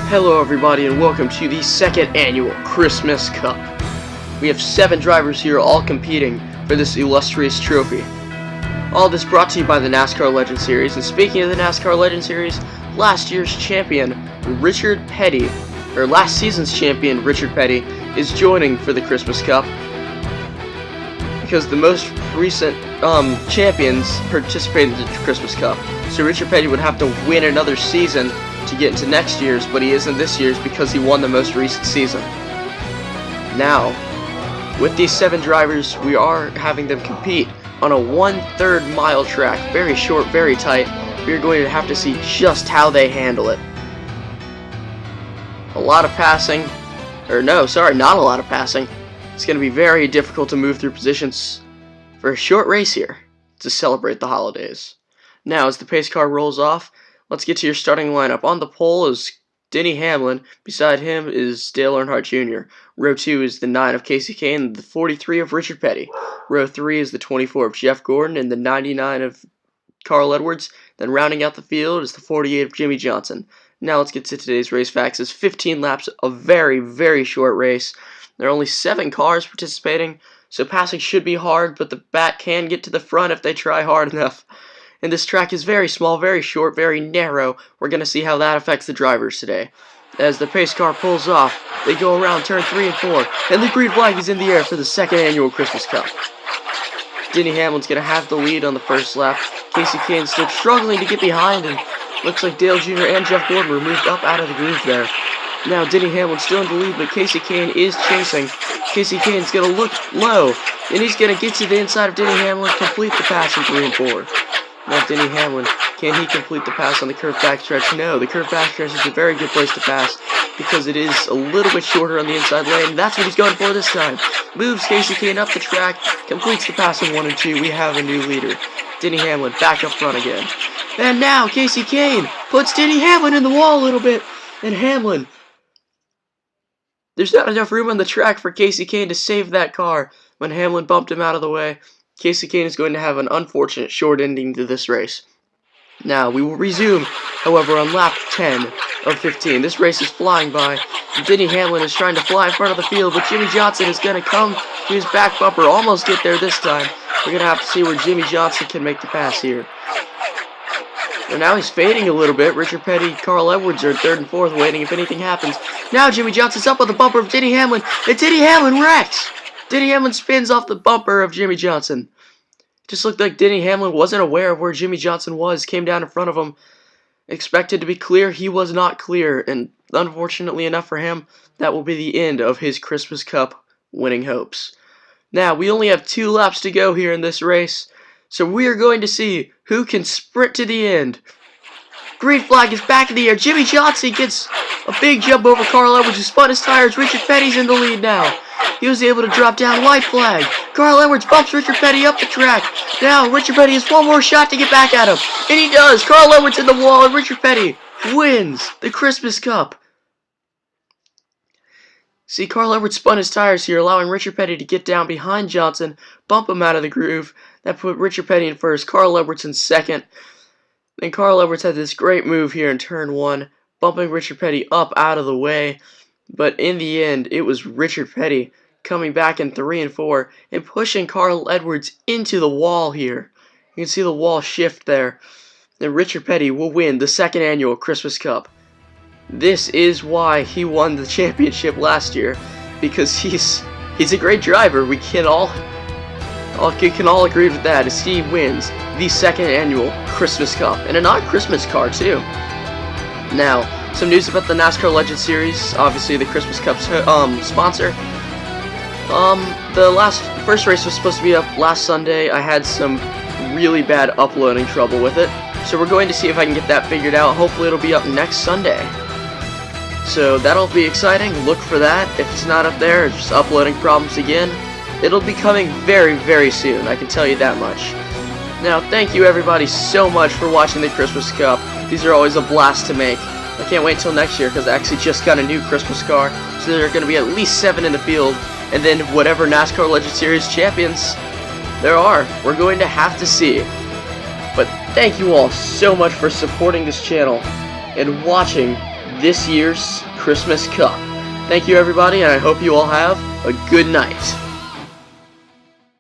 Hello everybody and welcome to the second annual Christmas Cup. We have 7 drivers here all competing for this illustrious trophy. All this brought to you by the NASCAR Legend Series, and speaking of the NASCAR Legend Series, last year's champion Richard Petty, or last season's champion Richard Petty, is joining for the Christmas Cup because the most recent champions participated in the Christmas Cup. So Richard Petty would have to win another season to get into next year's, but he isn't this year's because he won the most recent season. Now, with these 7 drivers, we are having them compete on a 1/3 mile track, very short, very tight. We're going to have to see just how they handle it. A lot of passing, or no, sorry, not a lot of passing. It's going to be very difficult to move through positions for a short race here to celebrate the holidays. Now, as the pace car rolls off, let's get to your starting lineup. On the pole is Denny Hamlin. Beside him is Dale Earnhardt Jr. Row 2 is the 9 of Casey Kane, the 43 of Richard Petty. Row 3 is the 24 of Jeff Gordon and the 99 of Carl Edwards. Then rounding out the field is the 48 of Jimmy Johnson. Now let's get to today's race facts. It's 15 laps, a very, very short race. There are only 7 cars participating, so passing should be hard, but the back can get to the front if they try hard enough. And this track is very small, very short, very narrow. We're going to see how that affects the drivers today. As the pace car pulls off, they go around turn 3 and 4, and the green flag is in the air for the second annual Christmas Cup. Denny Hamlin's going to have the lead on the first lap. Casey Kane's still struggling to get behind, and looks like Dale Jr. and Jeff Gordon were moved up out of the groove there. Now Denny Hamlin's still in the lead, but Casey Kane is chasing. Casey Kane's going to look low, and he's going to get to the inside of Denny Hamlin, complete the pass in 3 and 4. Now Denny Hamlin, can he complete the pass on the curved backstretch? No, the curved backstretch is a very good place to pass because it is a little bit shorter on the inside lane. That's what he's going for this time. Moves Casey Kane up the track, completes the pass in 1 and 2. We have a new leader. Denny Hamlin back up front again. And now Casey Kane puts Denny Hamlin in the wall a little bit. And Hamlin, there's not enough room on the track for Casey Kane to save that car when Hamlin bumped him out of the way. Casey Kane is going to have an unfortunate short ending to this race. Now, we will resume, however, on lap 10 of 15. This race is flying by. Denny Hamlin is trying to fly in front of the field, but Jimmy Johnson is going to come to his back bumper, almost get there this time. We're going to have to see where Jimmy Johnson can make the pass here. And now he's fading a little bit. Richard Petty, Carl Edwards are in 3rd and 4th, waiting if anything happens. Now Jimmy Johnson's up on the bumper of Denny Hamlin, and Denny Hamlin wrecks! Denny Hamlin spins off the bumper of Jimmy Johnson. It just looked like Denny Hamlin wasn't aware of where Jimmy Johnson was, came down in front of him, expected to be clear. He was not clear, and unfortunately enough for him, that will be the end of his Christmas Cup winning hopes. Now, we only have 2 laps to go here in this race, so we are going to see who can sprint to the end. Green flag is back in the air. Jimmy Johnson gets a big jump over Carl Edwards, who spun his tires. Richard Petty's in the lead now. He was able to drop down. White flag. Carl Edwards bumps Richard Petty up the track. Now Richard Petty has one more shot to get back at him. And he does. Carl Edwards in the wall, and Richard Petty wins the Christmas Cup. See, Carl Edwards spun his tires here, allowing Richard Petty to get down behind Johnson, bump him out of the groove. That put Richard Petty in first, Carl Edwards in second. Then Carl Edwards had this great move here in turn 1, bumping Richard Petty up out of the way. But in the end, it was Richard Petty coming back in 3 and 4 and pushing Carl Edwards into the wall here. You can see the wall shift there. And Richard Petty will win the second annual Christmas Cup. This is why he won the championship last year, because he's a great driver. We can all agree with that, as he wins the second annual Christmas Cup, and a non-Christmas car too. Now, some news about the NASCAR Legend Series. Obviously, the Christmas Cup's sponsor. The first race was supposed to be up last Sunday. I had some really bad uploading trouble with it, so we're going to see if I can get that figured out. Hopefully, it'll be up next Sunday. So that'll be exciting. Look for that. If it's not up there, it's just uploading problems again. It'll be coming very, very soon. I can tell you that much. Now, thank you everybody so much for watching the Christmas Cup. These are always a blast to make. I can't wait till next year because I actually just got a new Christmas car, so there are going to be at least 7 in the field, and then whatever NASCAR Legend Series champions there are, we're going to have to see. But thank you all so much for supporting this channel and watching this year's Christmas Cup. Thank you, everybody, and I hope you all have a good night.